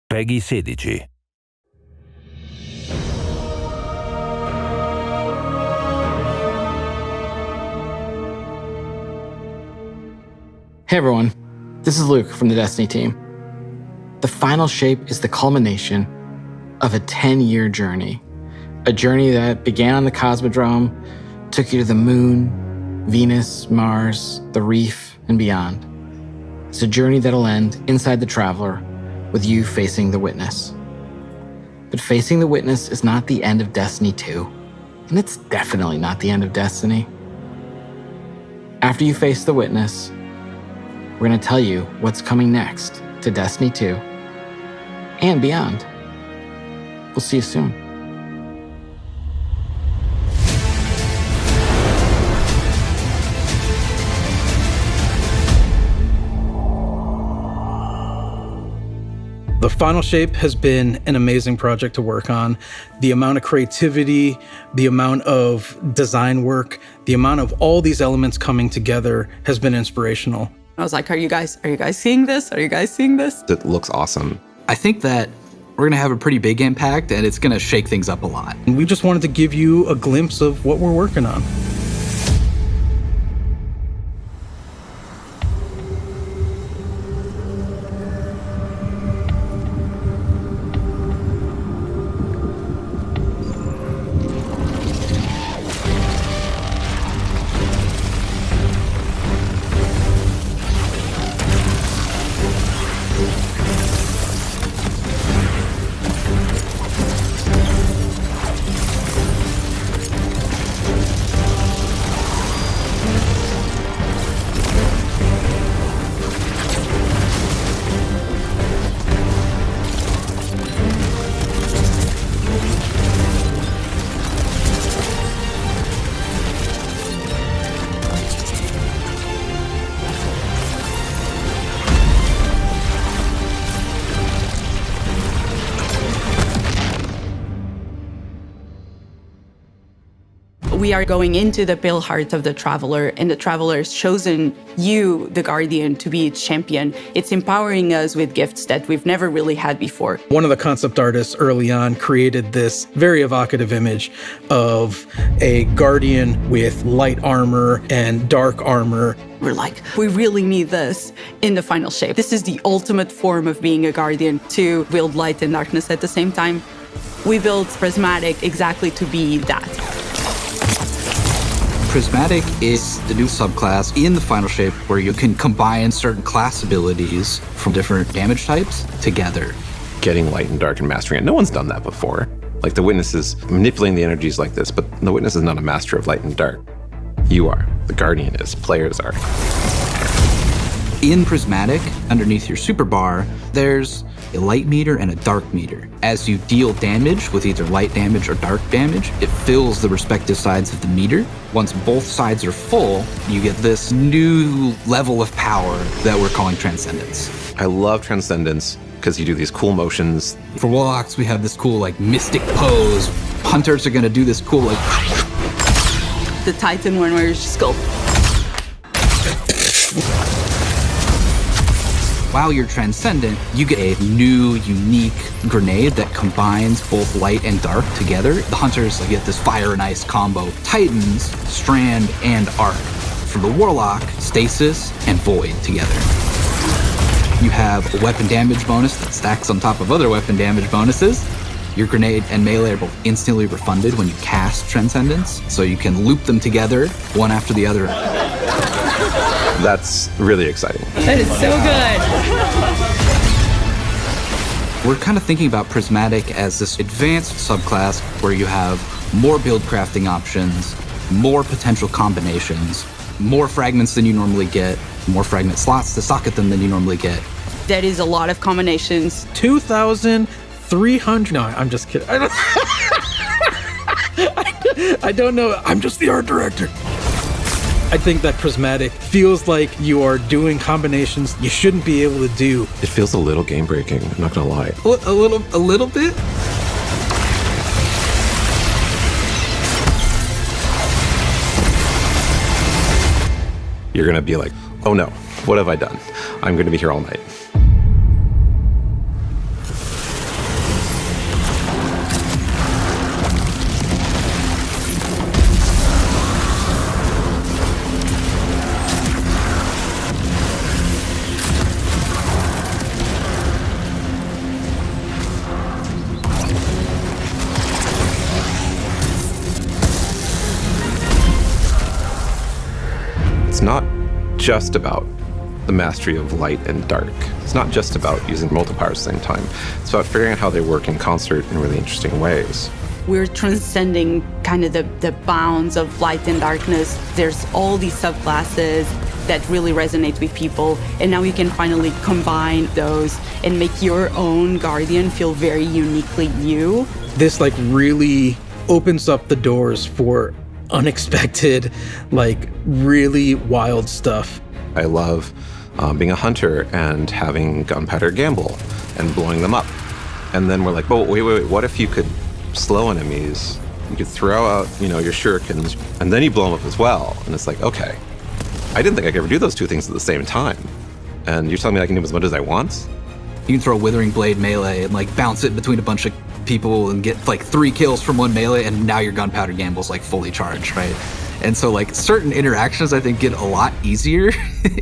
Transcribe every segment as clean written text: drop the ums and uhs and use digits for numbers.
PEGI 16. Hey everyone, this is Luke from the Destiny team. The Final Shape is the culmination of a 10-year journey. A journey that began on the Cosmodrome, took you to the moon, Venus, Mars, the reef, and beyond. It's a journey that'll end inside the Traveler with you facing the Witness. But facing the Witness is not the end of Destiny 2, and it's definitely not the end of Destiny. After you face the Witness, we're going to tell you what's coming next to Destiny 2 and beyond. We'll see you soon. The Final Shape has been an amazing project to work on. The amount of creativity, the amount of design work, the amount of all these elements coming together has been inspirational. I was like, are you guys seeing this? Are you guys seeing this? It looks awesome. I think that we're going to have a pretty big impact and it's going to shake things up a lot. And we just wanted to give you a glimpse of what we're working on. We are going into the pale heart of the Traveler, and the Traveler has chosen you, the Guardian, to be its champion. It's empowering us with gifts that we've never really had before. One of the concept artists early on created this very evocative image of a Guardian with light armor and dark armor. We're like, we really need this in the Final Shape. This is the ultimate form of being a Guardian, to wield light and darkness at the same time. We built Prismatic exactly to be that. Prismatic is the new subclass in the Final Shape where you can combine certain class abilities from different damage types together. Getting light and dark and mastering it. No one's done that before. Like the Witness is manipulating the energies like this, but the Witness is not a master of light and dark. You are. The Guardian is. Players are. In Prismatic, underneath your super bar, there's a light meter and a dark meter. As you deal damage with either light damage or dark damage, it fills the respective sides of the meter. Once both sides are full, you get this new level of power that we're calling Transcendence. I love Transcendence because you do these cool motions. For Warlocks, we have this cool like mystic pose. Hunters are gonna do this cool like... The Titan one where you just go... While you're Transcendent, you get a new, unique grenade that combines both light and dark together. The Hunters get this fire and ice combo. Titans, Strand, and Arc. For the Warlock, Stasis and Void together. You have a weapon damage bonus that stacks on top of other weapon damage bonuses. Your grenade and melee are both instantly refunded when you cast Transcendence, so you can loop them together, one after the other. That's really exciting. That is so good. We're kind of thinking about Prismatic as this advanced subclass where you have more build crafting options, more potential combinations, more fragments than you normally get, more fragment slots to socket them than you normally get. That is a lot of combinations. 2,300. No, I'm just kidding. I don't know. I'm just the art director. I think that Prismatic feels like you are doing combinations you shouldn't be able to do. It feels a little game breaking, I'm not gonna lie. A little bit? You're gonna be like, oh no, what have I done? I'm gonna be here all night. It's not just about the mastery of light and dark. It's not just about using multipliers at the same time. It's about figuring out how they work in concert in really interesting ways. We're transcending kind of the bounds of light and darkness. There's all these subclasses that really resonate with people, and now you can finally combine those and make your own Guardian feel very uniquely you. This like really opens up the doors for unexpected, like really wild stuff. I love being a hunter and having gunpowder gamble and blowing them up. And then we're like, oh, wait, what if you could slow enemies? You could throw out, your shurikens, and then you blow them up as well. And it's like, okay, I didn't think I could ever do those two things at the same time. And you're telling me I can do as much as I want? You can throw a Withering Blade melee and like bounce it between a bunch of people and get like 3 kills from one melee, and now your gunpowder gamble's like fully charged, right? And so like certain interactions I think get a lot easier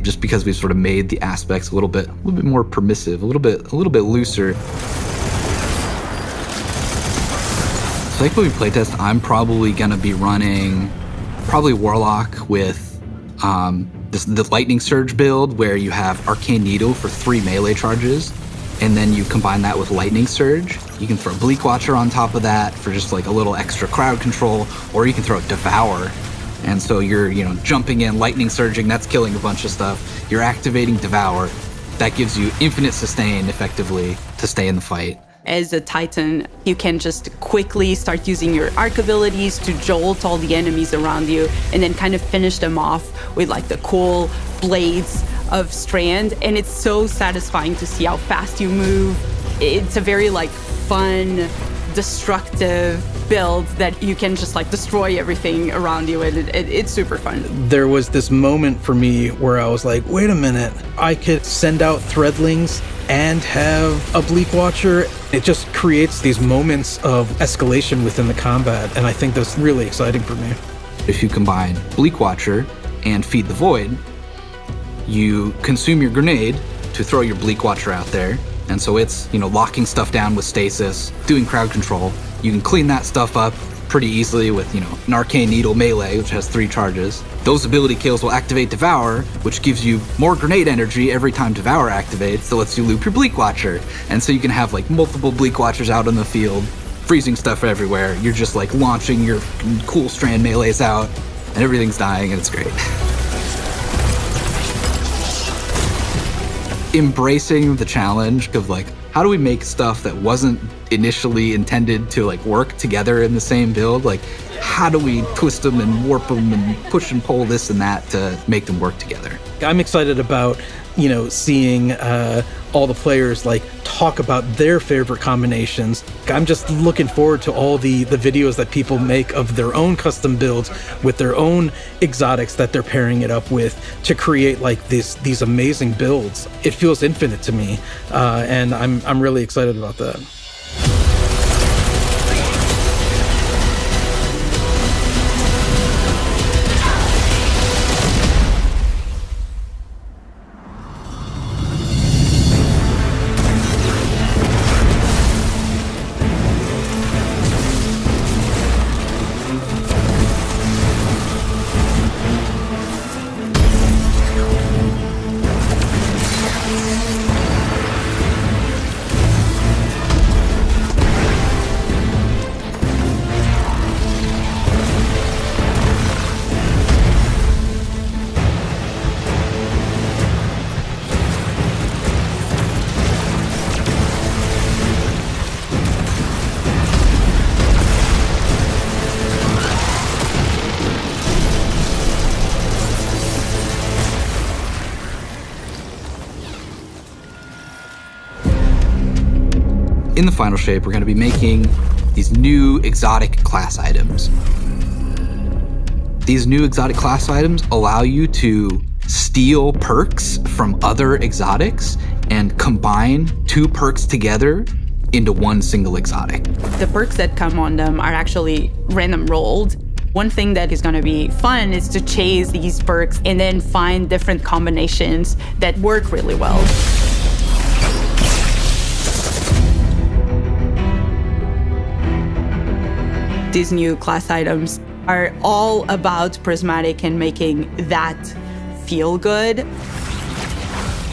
just because we've sort of made the aspects a little bit more permissive, a little bit looser. So like when we playtest, I'm probably gonna be running Warlock with the Lightning Surge build where you have Arcane Needle for 3 melee charges, and then you combine that with Lightning Surge. You can throw Bleak Watcher on top of that for just like a little extra crowd control, or you can throw Devour. And so you're, jumping in, lightning surging, that's killing a bunch of stuff. You're activating Devour. That gives you infinite sustain, effectively, to stay in the fight. As a Titan, you can just quickly start using your arc abilities to jolt all the enemies around you and then kind of finish them off with like the cool blades of Strand. And it's so satisfying to see how fast you move. It's a very like fun, destructive build that you can just like destroy everything around you, and it's super fun. There was this moment for me where I was like, wait a minute, I could send out Threadlings and have a Bleak Watcher. It just creates these moments of escalation within the combat, and I think that's really exciting for me. If you combine Bleak Watcher and Feed the Void, you consume your grenade to throw your Bleak Watcher out there. And so it's, locking stuff down with stasis, doing crowd control. You can clean that stuff up pretty easily with, an Arcane Needle melee, which has 3 charges. Those ability kills will activate Devour, which gives you more grenade energy every time Devour activates, so lets you loop your Bleak Watcher. And so you can have like multiple Bleak Watchers out on the field, freezing stuff everywhere. You're just like launching your cool Strand melees out, and everything's dying, and it's great. Embracing the challenge of like, how do we make stuff that wasn't initially intended to like work together in the same build? Like, how do we twist them and warp them and push and pull this and that to make them work together? I'm excited about, seeing all the players like talk about their favorite combinations. I'm just looking forward to all the videos that people make of their own custom builds with their own exotics that they're pairing it up with to create like these amazing builds. It feels infinite to me, and I'm really excited about that. In the final shape, we're going to be making these new exotic class items. These new exotic class items allow you to steal perks from other exotics and combine 2 perks together into one single exotic. The perks that come on them are actually random rolled. One thing that is going to be fun is to chase these perks and then find different combinations that work really well. These new class items are all about prismatic and making that feel good.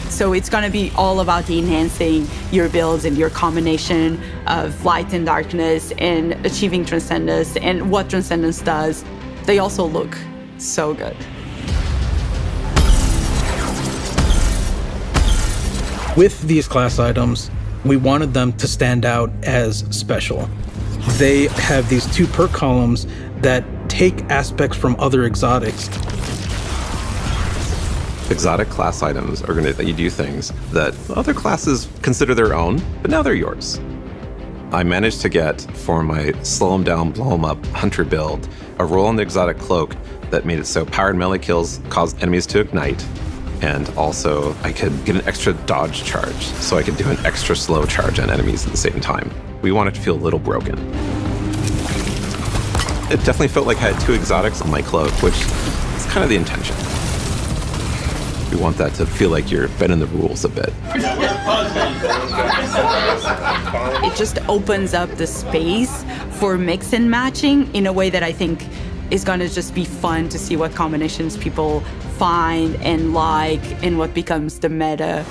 So it's going to be all about enhancing your builds and your combination of light and darkness and achieving transcendence and what transcendence does. They also look so good. With these class items, we wanted them to stand out as special. They have these 2 perk columns that take aspects from other exotics. Exotic class items are going to let you do things that other classes consider their own, but now they're yours. I managed to get, for my slow 'em down, blow 'em up hunter build, a roll on the exotic cloak that made it so powered melee kills caused enemies to ignite, and also I could get an extra dodge charge, so I could do an extra slow charge on enemies at the same time. We wanted to feel a little broken. It definitely felt like I had 2 exotics on my cloak, which is kind of the intention. We want that to feel like you're bending the rules a bit. It just opens up the space for mix and matching in a way that I think is going to just be fun to see what combinations people find and like and what becomes the meta.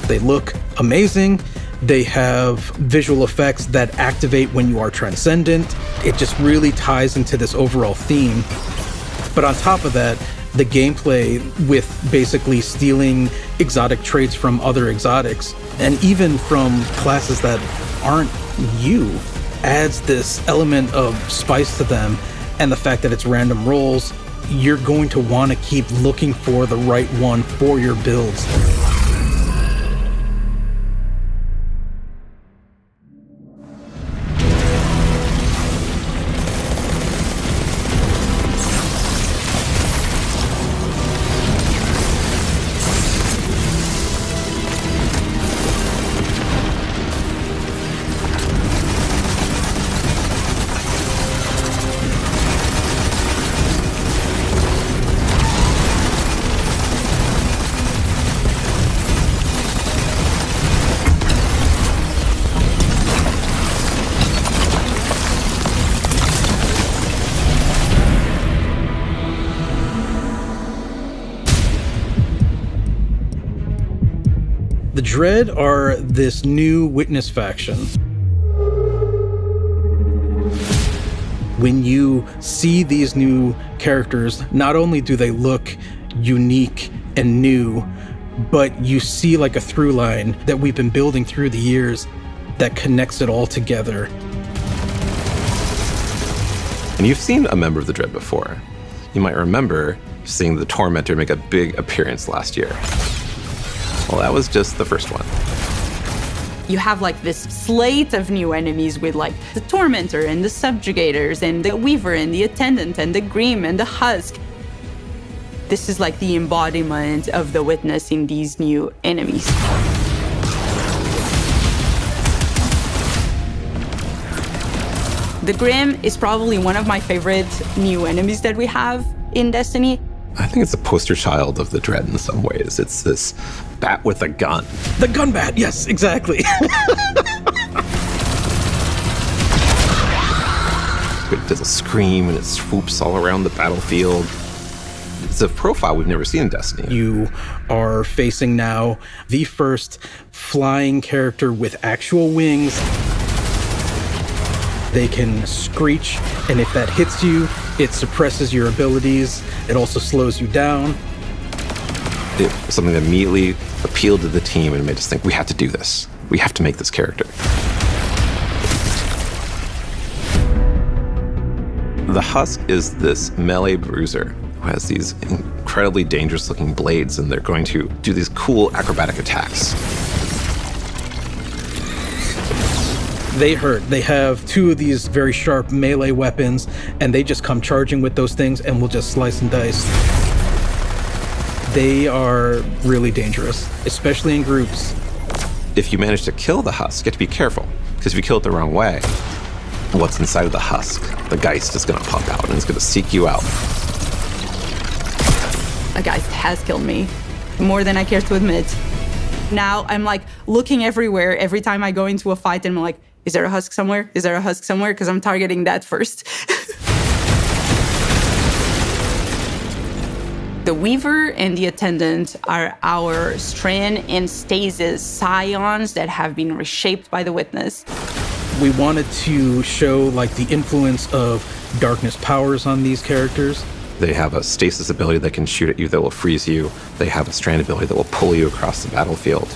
They look amazing. They have visual effects that activate when you are transcendent. It just really ties into this overall theme. But on top of that, the gameplay with basically stealing exotic traits from other exotics, and even from classes that aren't you, adds this element of spice to them. And the fact that it's random rolls, you're going to want to keep looking for the right one for your builds. The Dread are this new witness faction. When you see these new characters, not only do they look unique and new, but you see like a through line that we've been building through the years that connects it all together. And you've seen a member of the Dread before. You might remember seeing the Tormentor make a big appearance last year. Well, that was just the first one. You have like this slate of new enemies with like the Tormentor and the Subjugators and the Weaver and the Attendant and the Grim and the Husk. This is like the embodiment of the Witness in these new enemies. The Grim is probably one of my favorite new enemies that we have in Destiny. I think it's a poster child of the Dread in some ways. It's this bat with a gun. The gun bat, yes, exactly. It does a scream and it swoops all around the battlefield. It's a profile we've never seen in Destiny. You are facing now the first flying character with actual wings. They can screech, and if that hits you, it suppresses your abilities. It also slows you down. It was something that immediately appealed to the team and made us think, we have to do this. We have to make this character. The Husk is this melee bruiser who has these incredibly dangerous looking blades, and they're going to do these cool acrobatic attacks. They hurt. They have two of these very sharp melee weapons, and they just come charging with those things and will just slice and dice. They are really dangerous, especially in groups. If you manage to kill the Husk, you have to be careful, because if you kill it the wrong way, what's inside of the Husk, the Geist, is going to pop out and it's going to seek you out. A Geist has killed me, more than I care to admit. Now I'm like looking everywhere every time I go into a fight, and I'm like, is there a Husk somewhere? Is there a Husk somewhere? Because I'm targeting that first. The Weaver and the Attendant are our Strand and Stasis scions that have been reshaped by the Witness. We wanted to show like the influence of darkness powers on these characters. They have a stasis ability that can shoot at you that will freeze you. They have a strand ability that will pull you across the battlefield.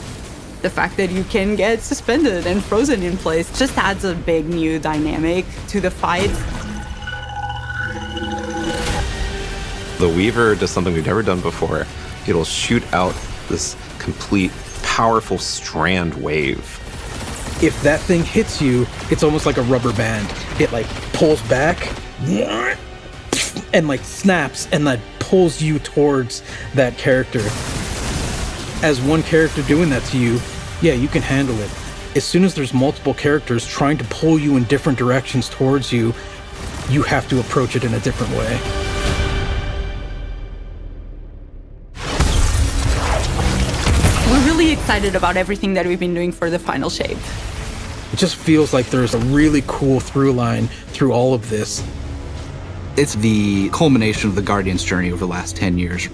The fact that you can get suspended and frozen in place just adds a big new dynamic to the fight. The Weaver does something we've never done before. It'll shoot out this complete, powerful strand wave. If that thing hits you, it's almost like a rubber band. It like pulls back and like snaps and that pulls you towards that character. As one character doing that to you, yeah, you can handle it. As soon as there's multiple characters trying to pull you in different directions towards you, you have to approach it in a different way. We're really excited about everything that we've been doing for the final shape. It just feels like there's a really cool through line through all of this. It's the culmination of the Guardian's journey over the last 10 years.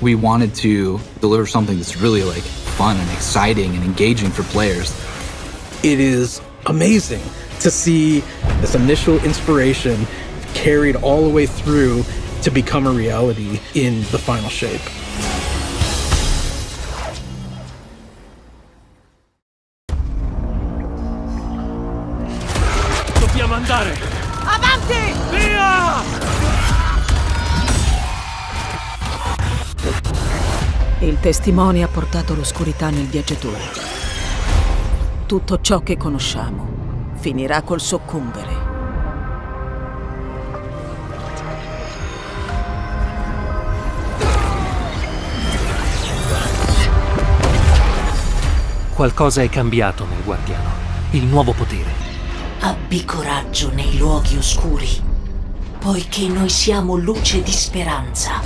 We wanted to deliver something that's really like fun and exciting and engaging for players. It is amazing to see this initial inspiration carried all the way through to become a reality in the final shape. Dobbiamo andare! Avanti! Via! Il testimone ha portato l'oscurità nel viaggiatore. Tutto ciò che conosciamo finirà col soccombere. Qualcosa è cambiato nel Guardiano. Il nuovo potere. Abbi coraggio nei luoghi oscuri, poiché noi siamo luce di speranza.